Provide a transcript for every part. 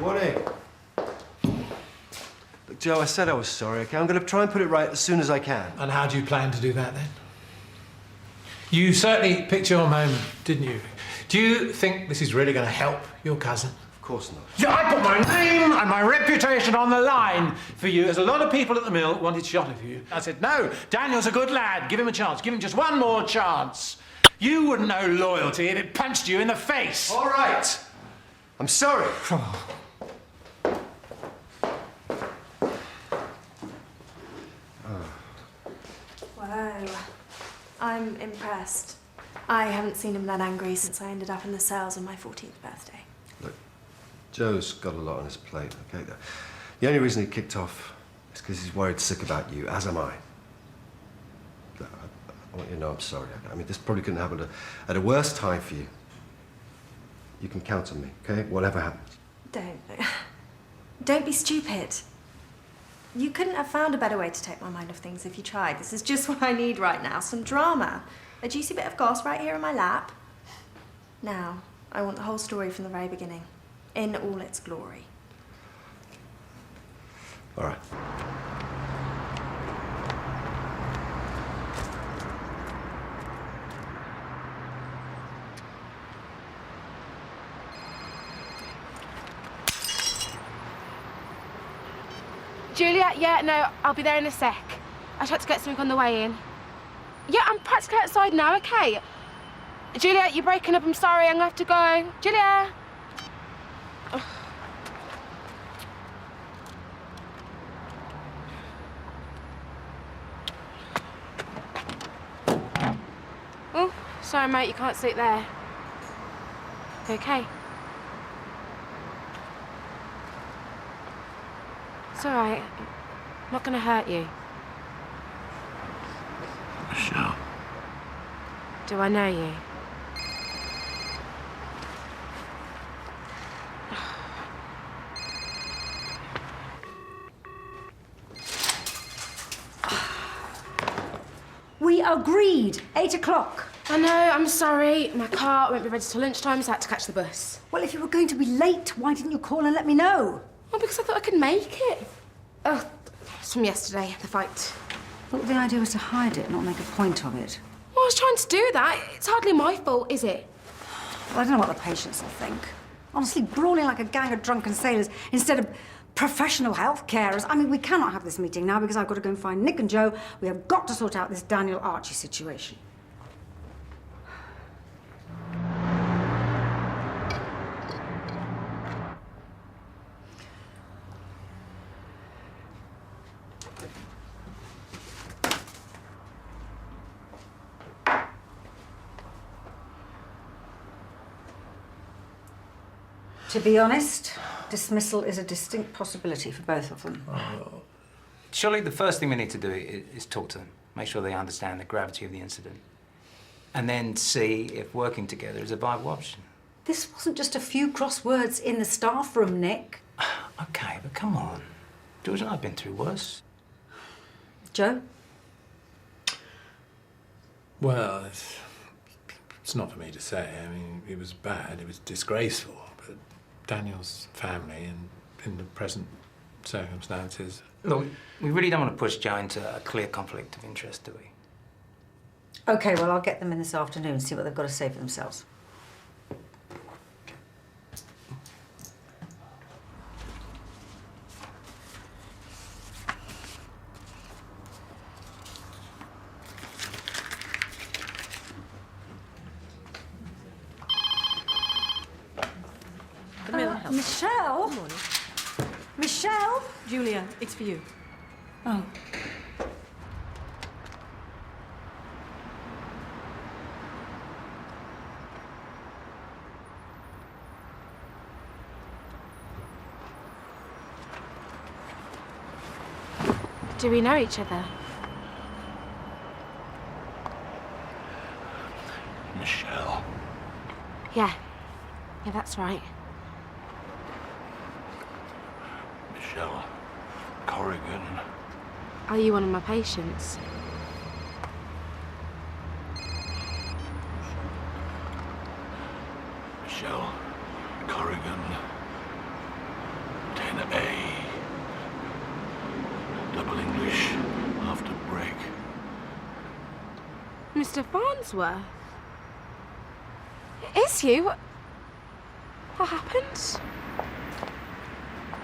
Morning. Look, Joe, I said I was sorry, okay? I'm going to try and put it right as soon as I can. And how do you plan to do that, then? You certainly picked your moment, didn't you? Do you think this is really going to help your cousin? Of course not. Yeah, I put my name and my reputation on the line for you. There's a lot of people at the mill wanted shot of you. I said, no, Daniel's a good lad. Give him a chance. Give him just one more chance. You wouldn't know loyalty if it punched you in the face. All right. I'm sorry. Whoa. I'm impressed. I haven't seen him that angry since I ended up in the cells on my 14th birthday. Look, Joe's got a lot on his plate, okay? The only reason he kicked off is because he's worried sick about you, as am I. Look, I want you to know I'm sorry. I mean, this probably couldn't happen at a worse time for you. You can count on me, okay? Whatever happens. Don't be stupid. You couldn't have found a better way to take my mind off things if you tried. This is just what I need right now, some drama. A juicy bit of goss right here in my lap. Now, I want the whole story from the very beginning, in all its glory. All right. Julia, yeah, no, I'll be there in a sec. I tried to get something on the way in. Yeah, I'm practically outside now, okay? Julia, you're breaking up, I'm sorry, I'm gonna have to go. Julia! Ugh. Oh, sorry, mate, you can't sleep there. You okay? It's all right. I'm not gonna hurt you. Michelle. Do I know you? We agreed. 8 o'clock. I know, I'm sorry. My car won't be ready till lunchtime, so I had to catch the bus. Well, if you were going to be late, why didn't you call and let me know? Well, because I thought I could make it. Oh, it's from yesterday, the fight. Well, the idea was to hide it, not make a point of it. Well, I was trying to do that. It's hardly my fault, is it? Well, I don't know what the patients will think. Honestly, brawling like a gang of drunken sailors instead of professional health carers. I mean, we cannot have this meeting now because I've got to go and find Nick and Joe. We have got to sort out this Daniel Archie situation. To be honest, dismissal is a distinct possibility for both of them. Oh. Surely the first thing we need to do is talk to them, make sure they understand the gravity of the incident, and then see if working together is a viable option. This wasn't just a few cross words in the staff room, Nick. Okay, but come on. George and I have been through worse. Joe? Well, it's not for me to say. I mean, it was bad, it was disgraceful, but Daniel's family and in the present circumstances... Look, we really don't want to push Joe into a clear conflict of interest, do we? OK, well, I'll get them in this afternoon and see what they've got to say for themselves. Michelle? Good morning. Michelle? Julia, it's for you. Oh. Do we know each other? Michelle. Yeah. Yeah, that's right. Michelle Corrigan. Are you one of my patients? Michelle Corrigan. an A. Double English after break. Mr. Farnsworth? It's you? What happened?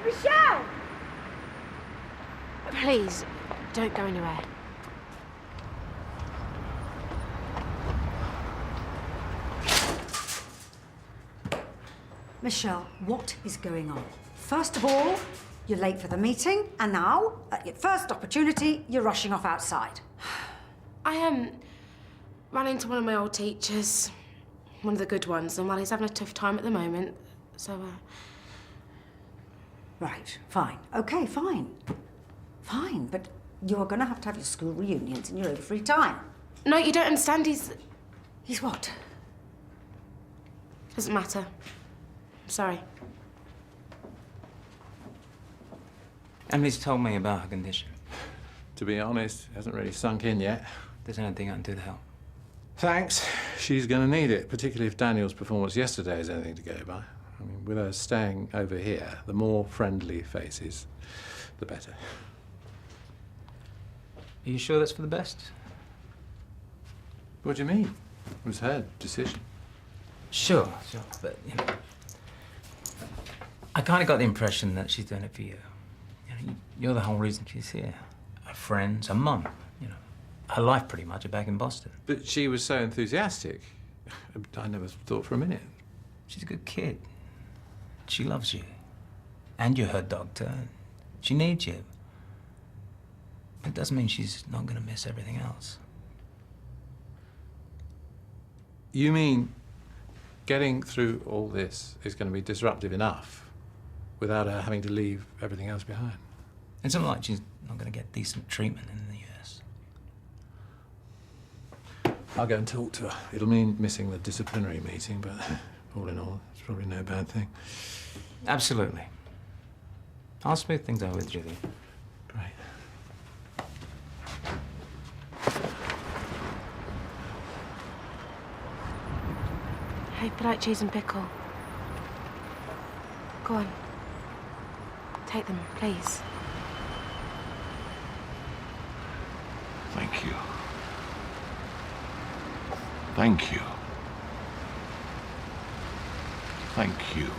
Michelle! Please, don't go anywhere. Michelle, what is going on? First of all, you're late for the meeting, and now, at your first opportunity, you're rushing off outside. I ran into one of my old teachers, one of the good ones, and well, he's having a tough time at the moment, so Right, fine. Okay, fine. Fine, but you're going to have your school reunions in your own free time. No, you don't understand, he's... He's what? Doesn't matter. I'm sorry. Emily's told me about her condition. To be honest, it hasn't really sunk in yet. There's anything I can do to help. Thanks. She's going to need it, particularly if Daniel's performance yesterday is anything to go by. I mean, with her staying over here, the more friendly faces, the better. Are you sure that's for the best? What do you mean? It was her decision. Sure, but, you know... I kind of got the impression that she's doing it for you. You know, you're the whole reason she's here. Her friends, her mum, you know. Her life, pretty much, are back in Boston. But she was so enthusiastic. I never thought for a minute. She's a good kid. She loves you. And you're her doctor. She needs you. It doesn't mean she's not going to miss everything else. You mean getting through all this is going to be disruptive enough without her having to leave everything else behind? It's not like she's not going to get decent treatment in the US. I'll go and talk to her. It'll mean missing the disciplinary meeting, but all in all, it's probably no bad thing. Absolutely. I'll smooth things over with Julie. Great. I hope you like cheese and pickle. Go on. Take them, please. Thank you. Thank you. Thank you.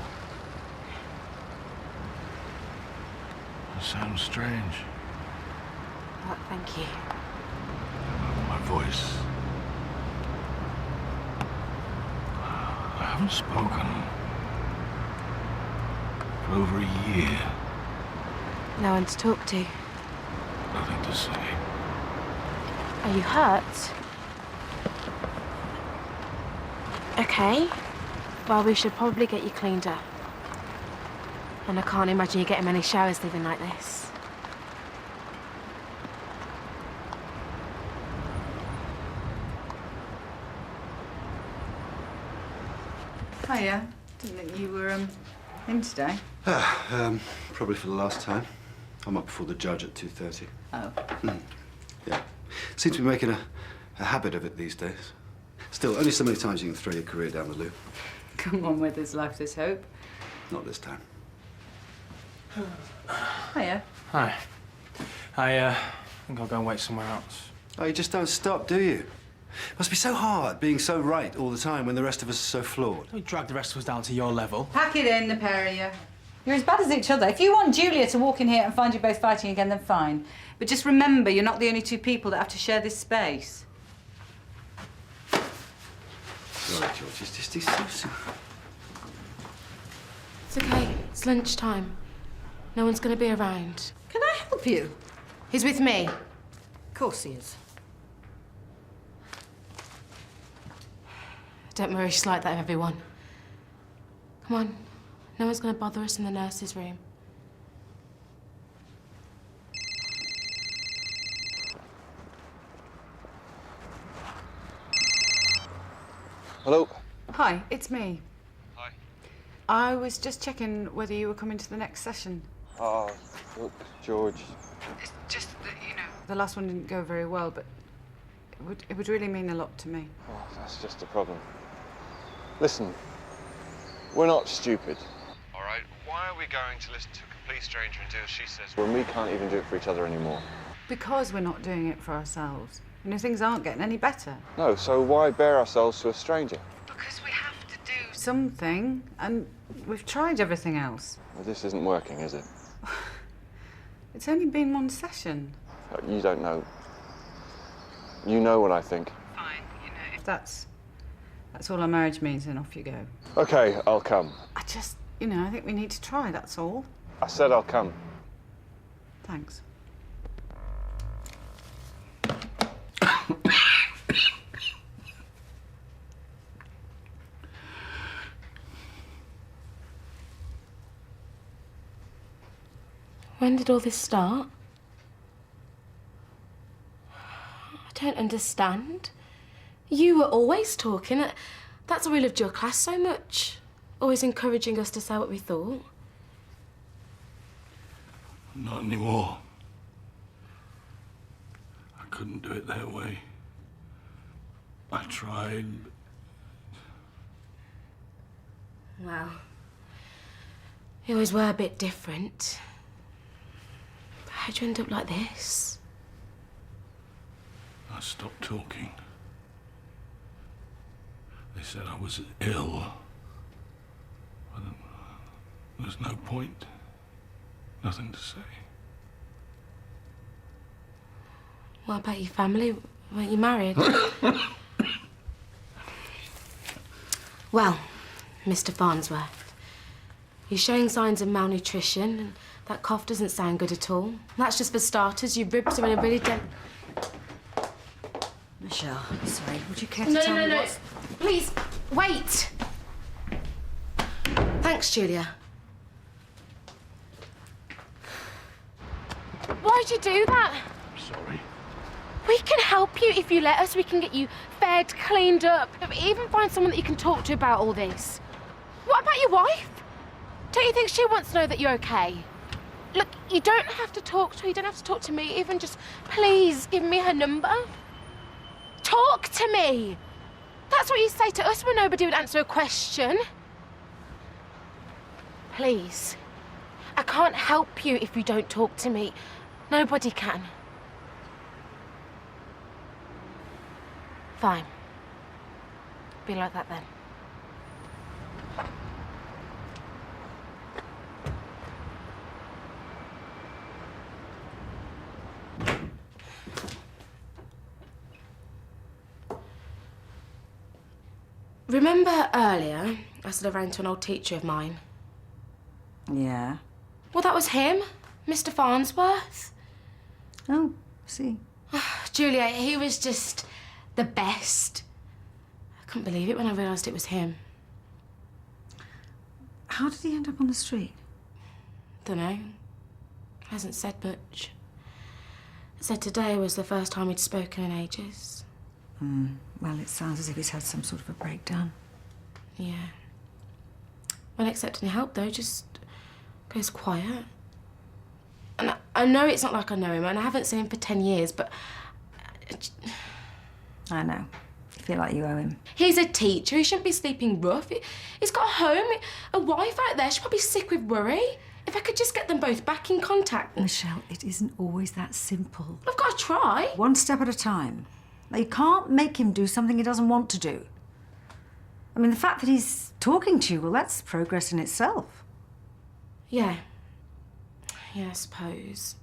That sounds strange. What, thank you? My voice. I haven't spoken for over a year. No one to talk to. Nothing to say. Are you hurt? Okay. Well, we should probably get you cleaned up. And I can't imagine you getting many showers living like this. Hiya. Didn't think you were in today. Probably for the last time. I'm up before the judge at 2:30. Oh. Yeah. Seem to be making a habit of it these days. Still, only so many times you can throw your career down the loo. Come on, where there's life, there's hope. Not this time. Hiya. Hi. I think I'll go and wait somewhere else. Oh, you just don't stop, do you? Must be so hard being so right all the time when the rest of us are so flawed. Don't drag the rest of us down to your level. Pack it in, the pair of you. You're as bad as each other. If you want Julia to walk in here and find you both fighting again, then fine. But just remember, you're not the only two people that have to share this space. Sorry, George, it's just so... It's okay. It's lunchtime. No one's going to be around. Can I help you? He's with me. Of course he is. Don't worry, she's like that with everyone. Come on. No one's going to bother us in the nurse's room. Hello? Hi, it's me. Hi. I was just checking whether you were coming to the next session. Oh, look, George. It's just that, you know... The last one didn't go very well, but it would really mean a lot to me. Oh, that's just a problem. Listen, we're not stupid. All right? Why Why are we going to listen to a complete stranger and do as she says when we can't even do it for each other anymore? Because we're not doing it for ourselves. You know, things aren't getting any better. No, so why bare ourselves to a stranger? Because we have to do something, and we've tried everything else. Well, this isn't working, is it? It's only been one session. You don't know. You know what I think. Fine, you know, if that's all our marriage means, then off you go. Okay, I'll come. I just, you know, I think we need to try, that's all. I said I'll come. Thanks. When did all this start? I don't understand. You were always talking. That's why we loved your class so much. Always encouraging us to say what we thought. Not anymore. I couldn't do it that way. I tried. Well, you always were a bit different. How'd you end up like this? I stopped talking. They said I was ill. But there's no point. Nothing to say. What about your family? Weren't you married? Well, Mr. Farnsworth, you're showing signs of malnutrition, and that cough doesn't sound good at all. That's just for starters. Your ribs are in a really dead... Michelle, I'm sorry. Would you care to tell me what's... Please, wait. Thanks, Julia. Why'd you do that? Sorry. We can help you if you let us. We can get you fed, cleaned up, even find someone that you can talk to about all this. What about your wife? Don't you think she wants to know that you're okay? Look, you don't have to talk to her. You don't have to talk to me. Even just, please, give me her number. Talk to me. That's what you say to us when nobody would answer a question. Please. I can't help you if you don't talk to me. Nobody can. Fine. Be like that then. Remember earlier, I said I ran to an old teacher of mine? Yeah. Well, that was him, Mr. Farnsworth. Oh, see. Julia, he was just the best. I couldn't believe it when I realised it was him. How did he end up on the street? Dunno. Hasn't said much. Said today was the first time he'd spoken in ages. Well, it sounds as if he's had some sort of a breakdown. Yeah. Won't accept any help, though, just goes quiet. And I know it's not like I know him, and I haven't seen him for 10 years, but... I know. I feel like you owe him. He's a teacher. He shouldn't be sleeping rough. He's got a home, a wife out there. She's probably sick with worry. If I could just get them both back in contact... Michelle, it isn't always that simple. I've got to try. One step at a time. Now, you can't make him do something he doesn't want to do. I mean, the fact that he's talking to you, well, that's progress in itself. Yeah. Yeah, I suppose.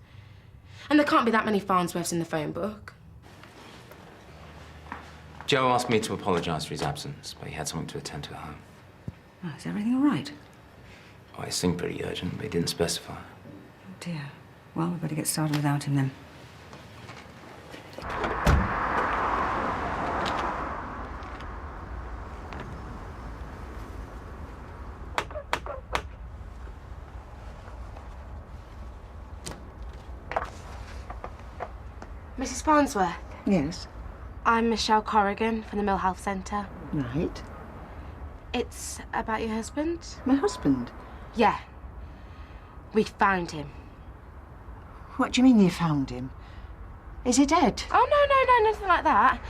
And there can't be that many Farnsworths in the phone book. Joe asked me to apologise for his absence, but he had something to attend to at home. Oh, is everything all right? Oh, it seemed pretty urgent, but he didn't specify. Oh, dear. Well, we better get started without him, then. Mrs. Farnsworth, Yes. I'm Michelle Corrigan from the Mill Health Centre. Right. It's about your husband? My husband? Yeah. We found him. What do you mean you found him? Is he dead? Oh, no, nothing like that.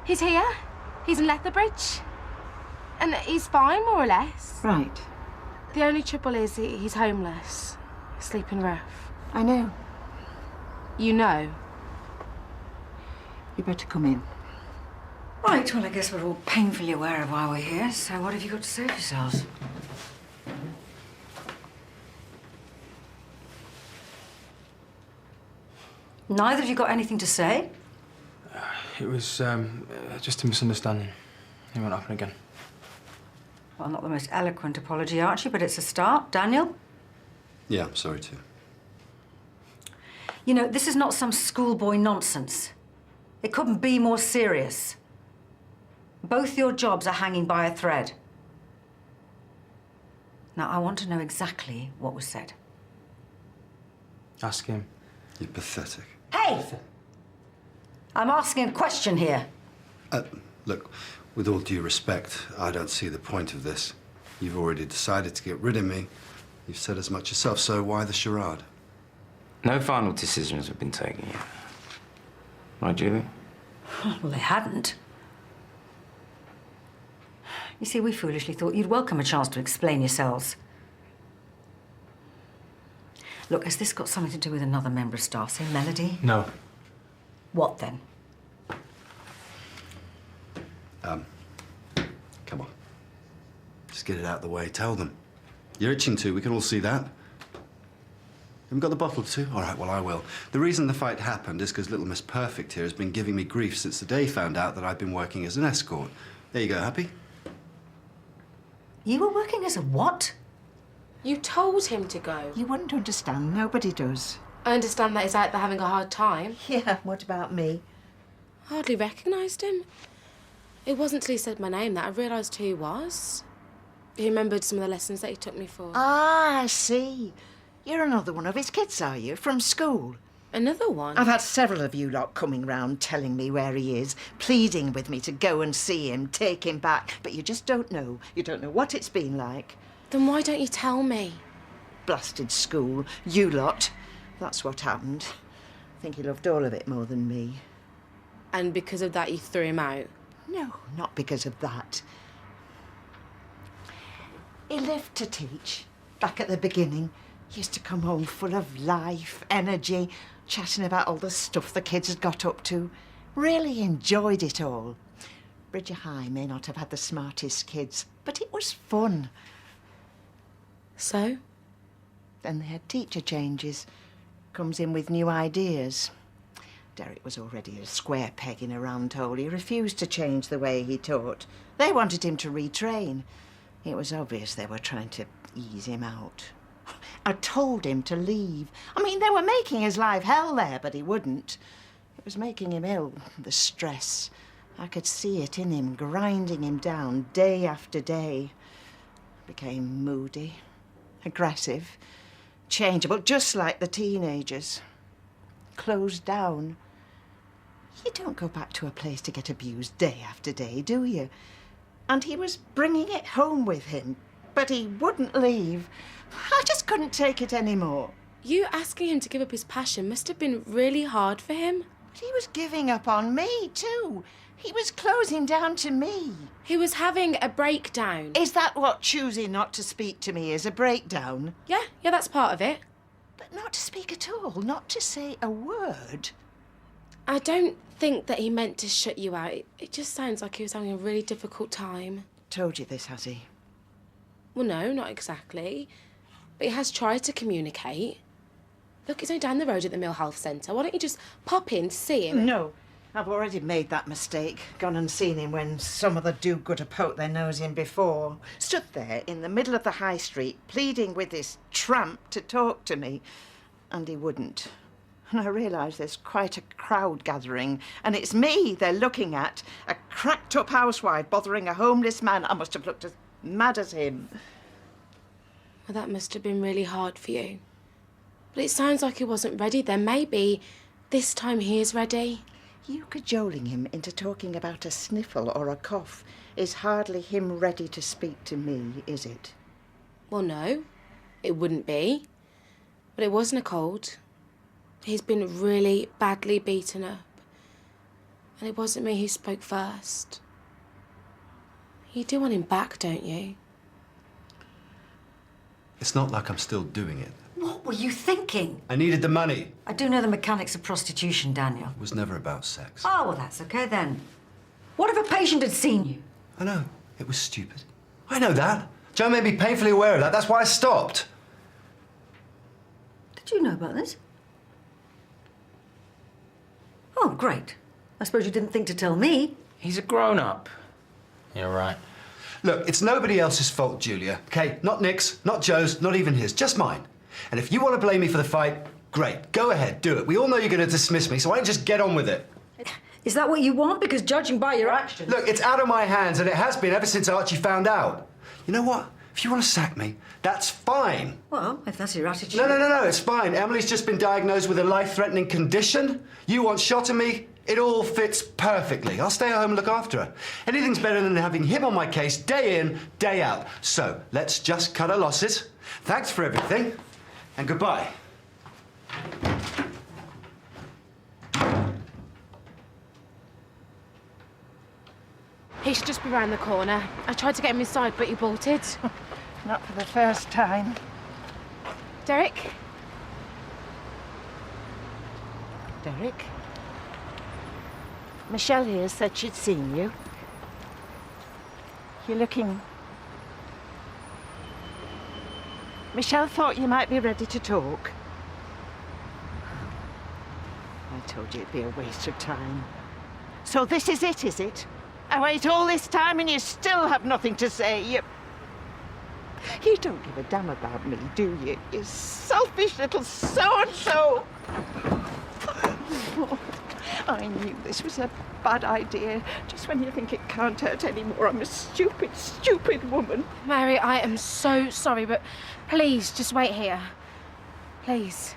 He's here. He's in Lethbridge. And he's fine, more or less. Right. The only trouble is he's homeless. Sleeping rough. I know. You know? You better come in. Right, well, I guess we're all painfully aware of why we're here, so what have you got to say for yourselves? Neither of you got anything to say? It was just a misunderstanding. It won't happen again. Well, not the most eloquent apology, Archie, but it's a start. Daniel? Yeah, I'm sorry too. You know, this is not some schoolboy nonsense. It couldn't be more serious. Both your jobs are hanging by a thread. Now, I want to know exactly what was said. Ask him. You're pathetic. Hey! I'm asking a question here. Look, with all due respect, I don't see the point of this. You've already decided to get rid of me. You've said as much yourself, so why the charade? No final decisions have been taken yet. Right, Julie? Well, they hadn't. You see, we foolishly thought you'd welcome a chance to explain yourselves. Look, has this got something to do with another member of staff, say Melody? No. What then? Come on. Just get it out of the way. Tell them. You're itching to. We can all see that. Haven't got the bottle too? All right, well, I will. The reason the fight happened is because little Miss Perfect here has been giving me grief since the day he found out that I've been working as an escort. There you go, happy? You were working as a what? You told him to go. You wouldn't understand. Nobody does. I understand that he's out there having a hard time. Yeah, what about me? Hardly recognised him. It wasn't till he said my name that I realised who he was. He remembered some of the lessons that he took me for. Ah, I see. You're another one of his kids, are you? From school? Another one? I've had several of you lot coming round telling me where he is, pleading with me to go and see him, take him back. But you just don't know. You don't know what it's been like. Then why don't you tell me? Blasted school. You lot. That's what happened. I think he loved all of it more than me. And because of that you threw him out? No, not because of that. He lived to teach. Back at the beginning, he used to come home full of life, energy, chatting about all the stuff the kids had got up to. Really enjoyed it all. Bridger High may not have had the smartest kids, but it was fun. So? Then they had teacher changes. Comes in with new ideas. Derek was already a square peg in a round hole. He refused to change the way he taught. They wanted him to retrain. It was obvious they were trying to ease him out. I told him to leave. I mean, they were making his life hell there, but he wouldn't. It was making him ill, the stress. I could see it in him, grinding him down day after day. Became moody, aggressive, changeable, just like the teenagers. Closed down. You don't go back to a place to get abused day after day, do you? And he was bringing it home with him, but he wouldn't leave. I just couldn't take it anymore. You asking him to give up his passion must have been really hard for him. But he was giving up on me, too. He was closing down to me. He was having a breakdown. Is that what choosing not to speak to me is, a breakdown? Yeah, that's part of it. But not to speak at all, not to say a word. I don't think that he meant to shut you out. It just sounds like he was having a really difficult time. Told you this, has he? Well, no, not exactly. But he has tried to communicate. Look, he's only down the road at the Mill Health Centre. Why don't you just pop in to see him? No, I've already made that mistake. Gone and seen him when some of the do-gooder poked their nose in before. Stood there in the middle of the high street, pleading with this tramp to talk to me. And he wouldn't. And I realise there's quite a crowd gathering, and it's me they're looking at. A cracked-up housewife bothering a homeless man. I must have looked as mad as him. Well, that must have been really hard for you. But it sounds like he wasn't ready then. Maybe this time he is ready. You cajoling him into talking about a sniffle or a cough is hardly him ready to speak to me, is it? Well, no, it wouldn't be. But it wasn't a cold. He's been really badly beaten up. And it wasn't me who spoke first. You do want him back, don't you? It's not like I'm still doing it. What were you thinking? I needed the money. I do know the mechanics of prostitution, Daniel. It was never about sex. Oh, well, that's okay then. What if a patient had seen you? I know. It was stupid. I know that. Joe made me painfully aware of that. That's why I stopped. Did you know about this? Oh, great. I suppose you didn't think to tell me. He's a grown-up. You're right. Look, it's nobody else's fault, Julia, OK? Not Nick's, not Joe's, not even his. Just mine. And if you want to blame me for the fight, great. Go ahead, do it. We all know you're going to dismiss me, so why don't you just get on with it? Is that what you want? Because judging by your actions... Look, it's out of my hands, and it has been ever since Archie found out. You know what? If you want to sack me, that's fine. Well, if that's your attitude... No, it's fine. Emily's just been diagnosed with a life-threatening condition. You want shot at me? It all fits perfectly. I'll stay at home and look after her. Anything's better than having him on my case day in, day out. So, let's just cut our losses. Thanks for everything, and goodbye. He should just be round the corner. I tried to get him inside, but he bolted. Not for the first time. Derek? Derek? Michelle here said she'd seen you. You're looking... Michelle thought you might be ready to talk. I told you it'd be a waste of time. So this is it, is it? I wait all this time and you still have nothing to say. You don't give a damn about me, do you? You selfish little so-and-so. I knew this was a bad idea. Just when you think it can't hurt anymore, I'm a stupid, stupid woman. Mary, I am so sorry, but please, just wait here. Please.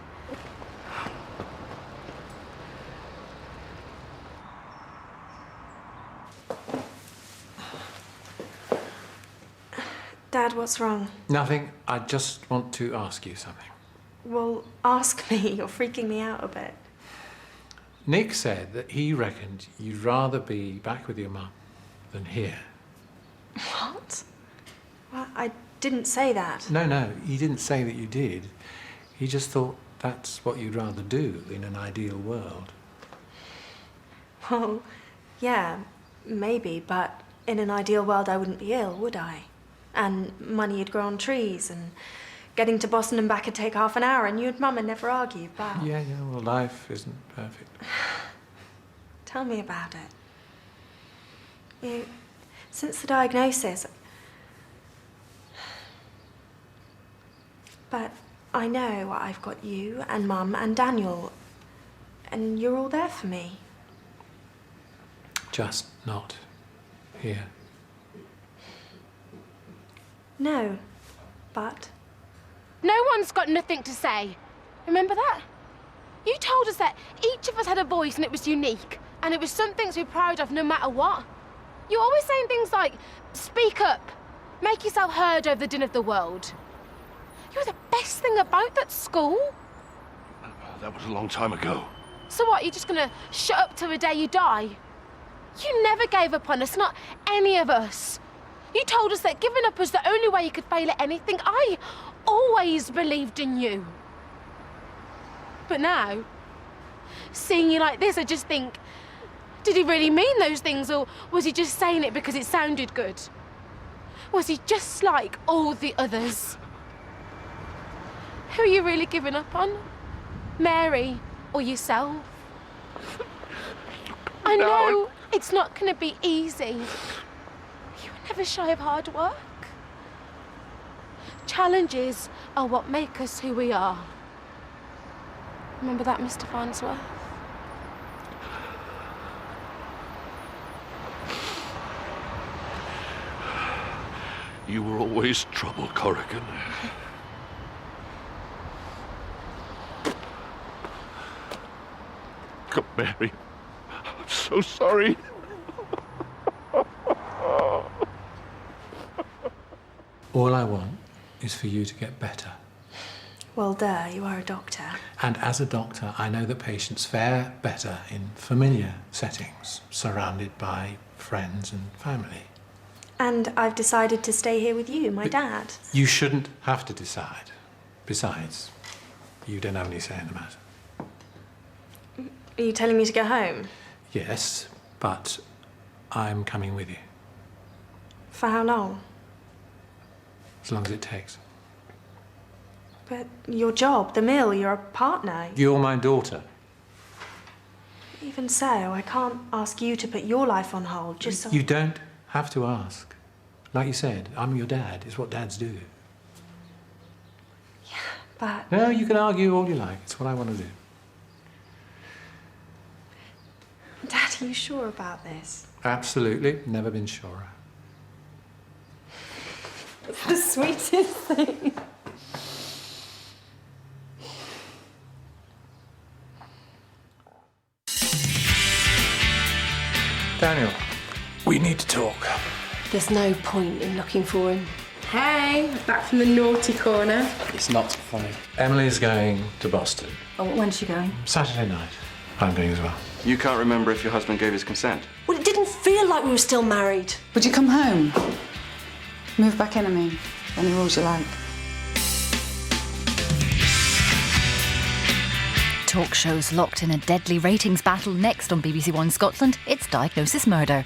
Dad, what's wrong? Nothing. I just want to ask you something. Well, ask me. You're freaking me out a bit. Nick said that he reckoned you'd rather be back with your mum than here. What? Well, I didn't say that. No, he didn't say that you did. He just thought that's what you'd rather do in an ideal world. Well, yeah, maybe, but in an ideal world I wouldn't be ill, would I? And money would grow on trees, and getting to Boston and back would take half an hour, and you and Mum would never argue about... Yeah, well, life isn't perfect. Tell me about it. Since the diagnosis... But I know I've got you and Mum and Daniel, and you're all there for me. Just not here. No, but... No one's got nothing to say. Remember that? You told us that each of us had a voice and it was unique, and it was something to be proud of no matter what. You're always saying things like, speak up, make yourself heard over the din of the world. You're the best thing about that school. That was a long time ago. So what, you're just gonna shut up till the day you die? You never gave up on us, not any of us. You told us that giving up was the only way you could fail at anything. I always believed in you. But now, seeing you like this, I just think, did he really mean those things, or was he just saying it because it sounded good? Was he just like all the others? Who are you really giving up on? Mary or yourself? I know it's not going to be easy. You were never shy of hard work. Challenges are what make us who we are. Remember that, Mr. Farnsworth? You were always trouble, Corrigan. Come, Mary. I'm so sorry. All I want is for you to get better. Well, duh, you are a doctor. And as a doctor, I know that patients fare better in familiar settings, surrounded by friends and family. And I've decided to stay here with you, my dad. You shouldn't have to decide. Besides, you don't have any say in the matter. Are you telling me to go home? Yes, but I'm coming with you. For how long? As long as it takes. But your job, the mill, you're a partner. You're my daughter. Even so, I can't ask you to put your life on hold just so... You don't have to ask. Like you said, I'm your dad. It's what dads do. Yeah, but... No, you can argue all you like. It's what I want to do. Dad, are you sure about this? Absolutely. Never been surer. The sweetest thing. Daniel, we need to talk. There's no point in looking for him. Hey, back from the naughty corner. It's not funny. Emily's going to Boston. Oh, when's she going? Saturday night. I'm going as well. You can't remember if your husband gave his consent? Well, it didn't feel like we were still married. Would you come home? Move back in, I mean. Any rules you like. Talk shows locked in a deadly ratings battle. Next on BBC1 Scotland, it's Diagnosis Murder.